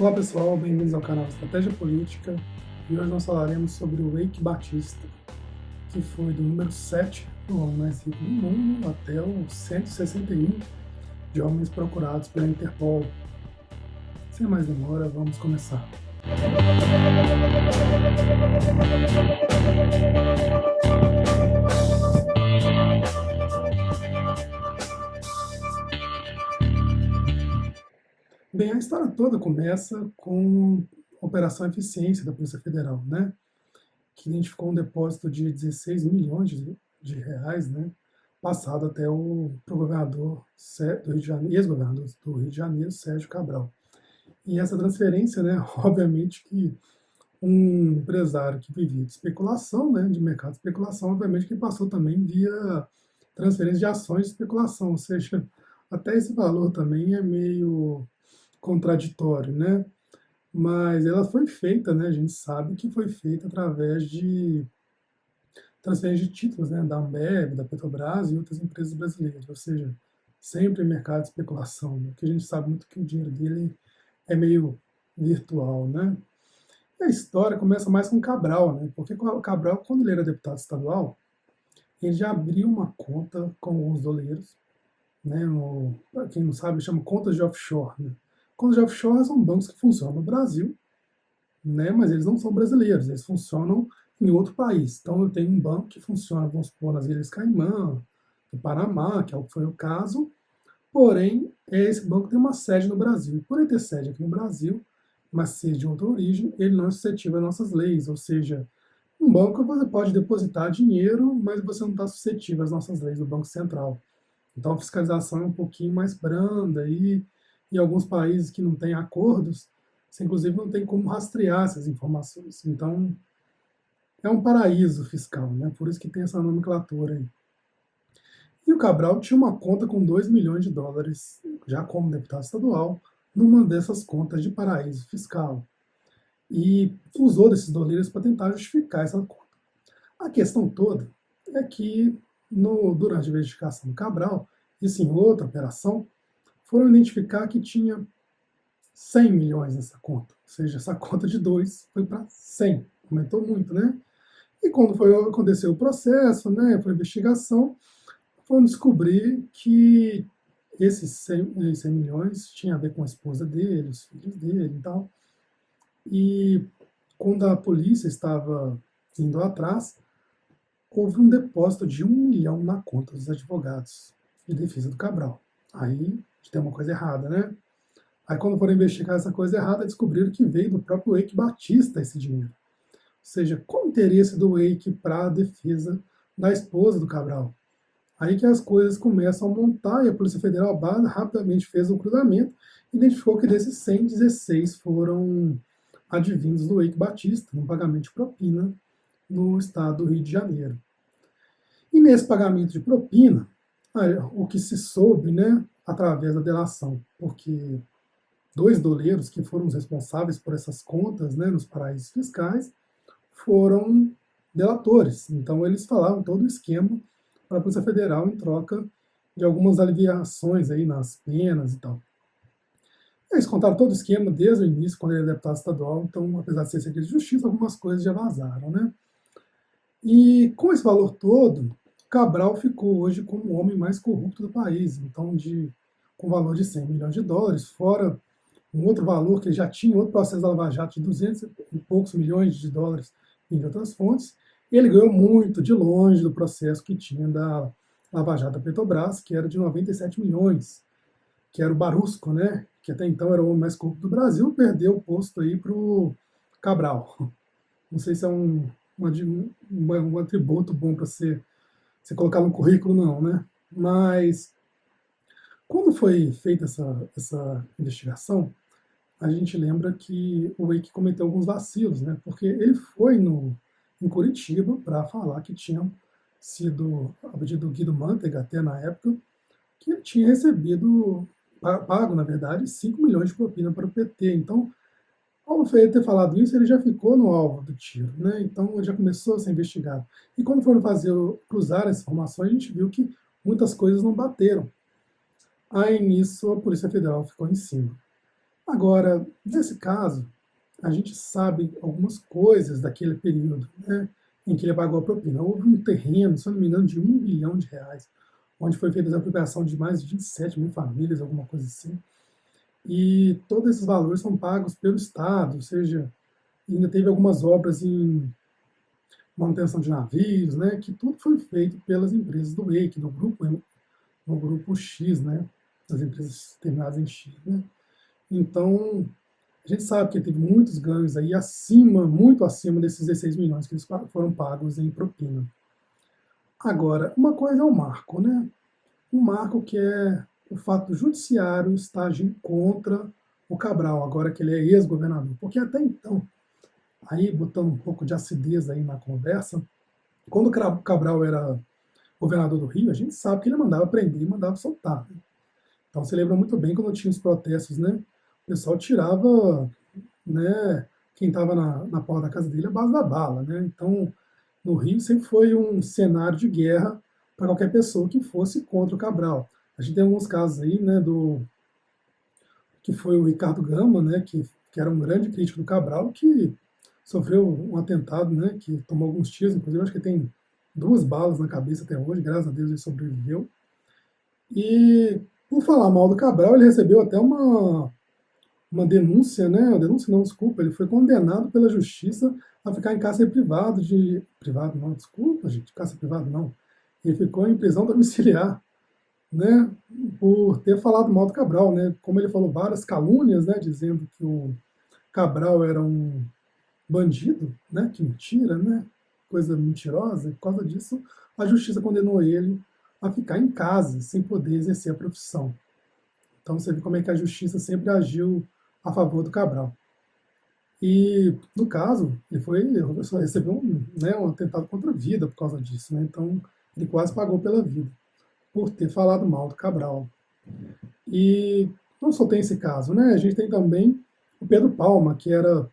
Olá pessoal, bem-vindos ao canal Estratégia Política e hoje nós falaremos sobre o Eike Batista, que foi do número 7 do homem mais rico do mundo até o 161 de homens procurados pela Interpol. Sem mais demora, vamos começar. Bem, a história toda começa com a Operação Eficiência da Polícia Federal, né? Que identificou um depósito de 16 milhões de reais, né? Passado até pro governador do Rio de Janeiro, ex-governador do Rio de Janeiro, Sérgio Cabral. E essa transferência, né? Obviamente que um empresário que vivia de especulação, né? De mercado de especulação, obviamente que passou também via transferência de ações de especulação, ou seja, até esse valor também é meio contraditório, né? Mas ela foi feita, né? A gente sabe que foi feita através de transferência de títulos, né? Da Ambev, da Petrobras e outras empresas brasileiras, ou seja, sempre mercado de especulação, né? Que a gente sabe muito que o dinheiro dele é meio virtual, né? E a história começa mais com Cabral, né? Porque o Cabral, quando ele era deputado estadual, ele já abriu uma conta com alguns doleiros, né? Para quem não sabe, chama contas de offshore, né? Contas de offshore são bancos que funcionam no Brasil, né, mas eles não são brasileiros, eles funcionam em outro país. Então eu tenho um banco que funciona, vamos supor, nas Ilhas Caimã, no Panamá, que foi o caso, porém esse banco tem uma sede no Brasil. E por ele ter sede aqui no Brasil, mas ser de outra origem, ele não é suscetível às nossas leis, ou seja, um banco você pode depositar dinheiro, mas você não está suscetível às nossas leis do Banco Central. Então a fiscalização é um pouquinho mais branda e em alguns países que não têm acordos, você inclusive não tem como rastrear essas informações. Então é um paraíso fiscal, né? Por isso que tem essa nomenclatura aí. E o Cabral tinha uma conta com 2 milhões de dólares, já como deputado estadual, numa dessas contas de paraíso fiscal. E usou desses doleiros para tentar justificar essa conta. A questão toda é que, durante a investigação do Cabral, isso em outra operação, foram identificar que tinha 100 milhões nessa conta. Ou seja, essa conta de 2 foi para 100. Aumentou muito, né? E quando aconteceu o processo, né, foi a investigação, foram descobrir que esses 100 milhões tinha a ver com a esposa dele, os filhos dele e tal. E quando a polícia estava indo atrás, houve um depósito de 1 milhão na conta dos advogados de defesa do Cabral. Aí tem uma coisa errada, né? Aí quando foram investigar essa coisa errada, descobriram que veio do próprio Eike Batista esse dinheiro. Ou seja, qual o interesse do Eike para a defesa da esposa do Cabral? Aí que as coisas começam a montar e a Polícia Federal rapidamente fez o cruzamento e identificou que desses 116 foram advindos do Eike Batista, no pagamento de propina no estado do Rio de Janeiro. E nesse pagamento de propina, o que se soube, né, através da delação, porque 2 doleiros que foram os responsáveis por essas contas, né, nos paraísos fiscais, foram delatores. Então eles falaram todo o esquema para a Polícia Federal em troca de algumas aliviações aí nas penas e tal. Eles contaram todo o esquema desde o início, quando ele era deputado estadual, então, apesar de ser segredo de justiça, algumas coisas já vazaram, né? E com esse valor todo, Cabral ficou hoje como o homem mais corrupto do país, então com valor de 100 milhões de dólares, fora um outro valor que já tinha outro processo da Lava Jato de 200 e poucos milhões de dólares em outras fontes. Ele ganhou muito de longe do processo que tinha da Lava Jato da Petrobras, que era de 97 milhões, que era o Barusco, né? Que até então era o homem mais corrupto do Brasil, perdeu o posto aí para o Cabral. Não sei se é um atributo bom para você colocar no currículo, não, né? Mas quando foi feita essa investigação, a gente lembra que o Eike cometeu alguns vacilos, né? Porque ele foi em Curitiba para falar que tinha sido, a pedido do Guido Mantega, até na época, que ele tinha recebido, pago, na verdade, 5 milhões de propina para o PT. Então, ao ele ter falado isso, ele já ficou no alvo do tiro, né? Então, ele já começou a ser investigado. E quando foram cruzar as informações, a gente viu que muitas coisas não bateram. Aí, nisso, a Polícia Federal ficou em cima. Agora, nesse caso, a gente sabe algumas coisas daquele período, né, em que ele pagou a propina. Houve um terreno, se eu não me engano, de R$ 1 bilhão, onde foi feita a apropriação de mais de 27 mil famílias, alguma coisa assim. E todos esses valores são pagos pelo Estado, ou seja, ainda teve algumas obras em manutenção de navios, né, que tudo foi feito pelas empresas do EIC, do grupo X, né, das empresas terminadas em X, né. Então, a gente sabe que teve muitos ganhos aí acima, muito acima desses 16 milhões que eles foram pagos em propina. Agora, uma coisa é o marco, né? Um marco que é o fato do judiciário estar agindo contra o Cabral, agora que ele é ex-governador. Porque até então, aí botando um pouco de acidez aí na conversa, quando o Cabral era governador do Rio, a gente sabe que ele mandava prender e mandava soltar, né? Então você lembra muito bem quando tinha os protestos, né? O pessoal tirava, né, quem estava na porta da casa dele à base da bala, né? Então, no Rio sempre foi um cenário de guerra para qualquer pessoa que fosse contra o Cabral. A gente tem alguns casos aí, né, que foi o Ricardo Gama, né, que era um grande crítico do Cabral, que sofreu um atentado, né, que tomou alguns tiros, inclusive acho que tem 2 balas na cabeça até hoje, graças a Deus ele sobreviveu. E por falar mal do Cabral, ele recebeu até uma denúncia, né? Uma denúncia não, desculpa, ele foi condenado pela justiça a ficar em cárcere privado de. Privado não, desculpa, gente, cárcere privado não. Ele ficou em prisão domiciliar, né? Por ter falado mal do Cabral, né? Como ele falou várias calúnias, né? Dizendo que o Cabral era um bandido, né? Que mentira, né? Coisa mentirosa. E por causa disso, a justiça condenou ele a ficar em casa, sem poder exercer a profissão. Então você vê como é que a justiça sempre agiu a favor do Cabral. E, no caso, ele só recebeu um atentado contra a vida por causa disso. Né? Então, ele quase pagou pela vida, por ter falado mal do Cabral. E não só tem esse caso, né? A gente tem também o Pedro Palma, que era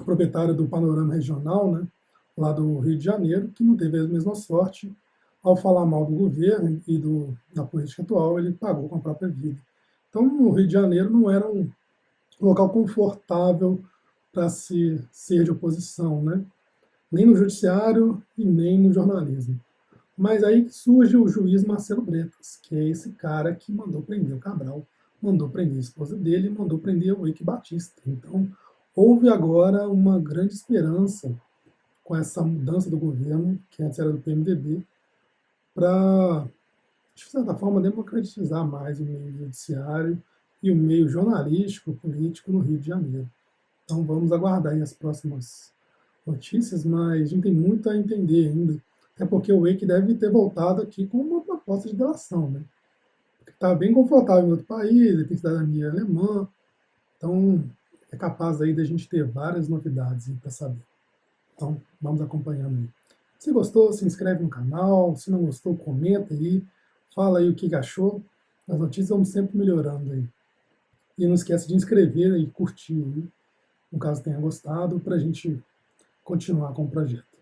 proprietário do Panorama Regional, né? Lá do Rio de Janeiro, que não teve a mesma sorte. Ao falar mal do governo e da política atual, ele pagou com a própria vida. Então, o Rio de Janeiro não era um local confortável para se ser de oposição, né? Nem no judiciário e nem no jornalismo. Mas aí surge o juiz Marcelo Bretas, que é esse cara que mandou prender o Cabral, mandou prender a esposa dele, mandou prender o Eike Batista. Então, houve agora uma grande esperança com essa mudança do governo, que antes era do PMDB, para, de certa forma, democratizar mais o meio judiciário e o meio jornalístico, político no Rio de Janeiro. Então vamos aguardar aí as próximas notícias, mas a gente tem muito a entender ainda, até porque o Eike deve ter voltado aqui com uma proposta de delação, né? Porque está bem confortável em outro país, ele tem cidadania alemã, então é capaz aí da gente ter várias novidades para saber. Então vamos acompanhando aí. Se gostou, se inscreve no canal, se não gostou, comenta aí, fala aí o que achou. As notícias vão sempre melhorando aí. E não esquece de inscrever e curtir aí, no caso tenha gostado, para a gente continuar com o projeto.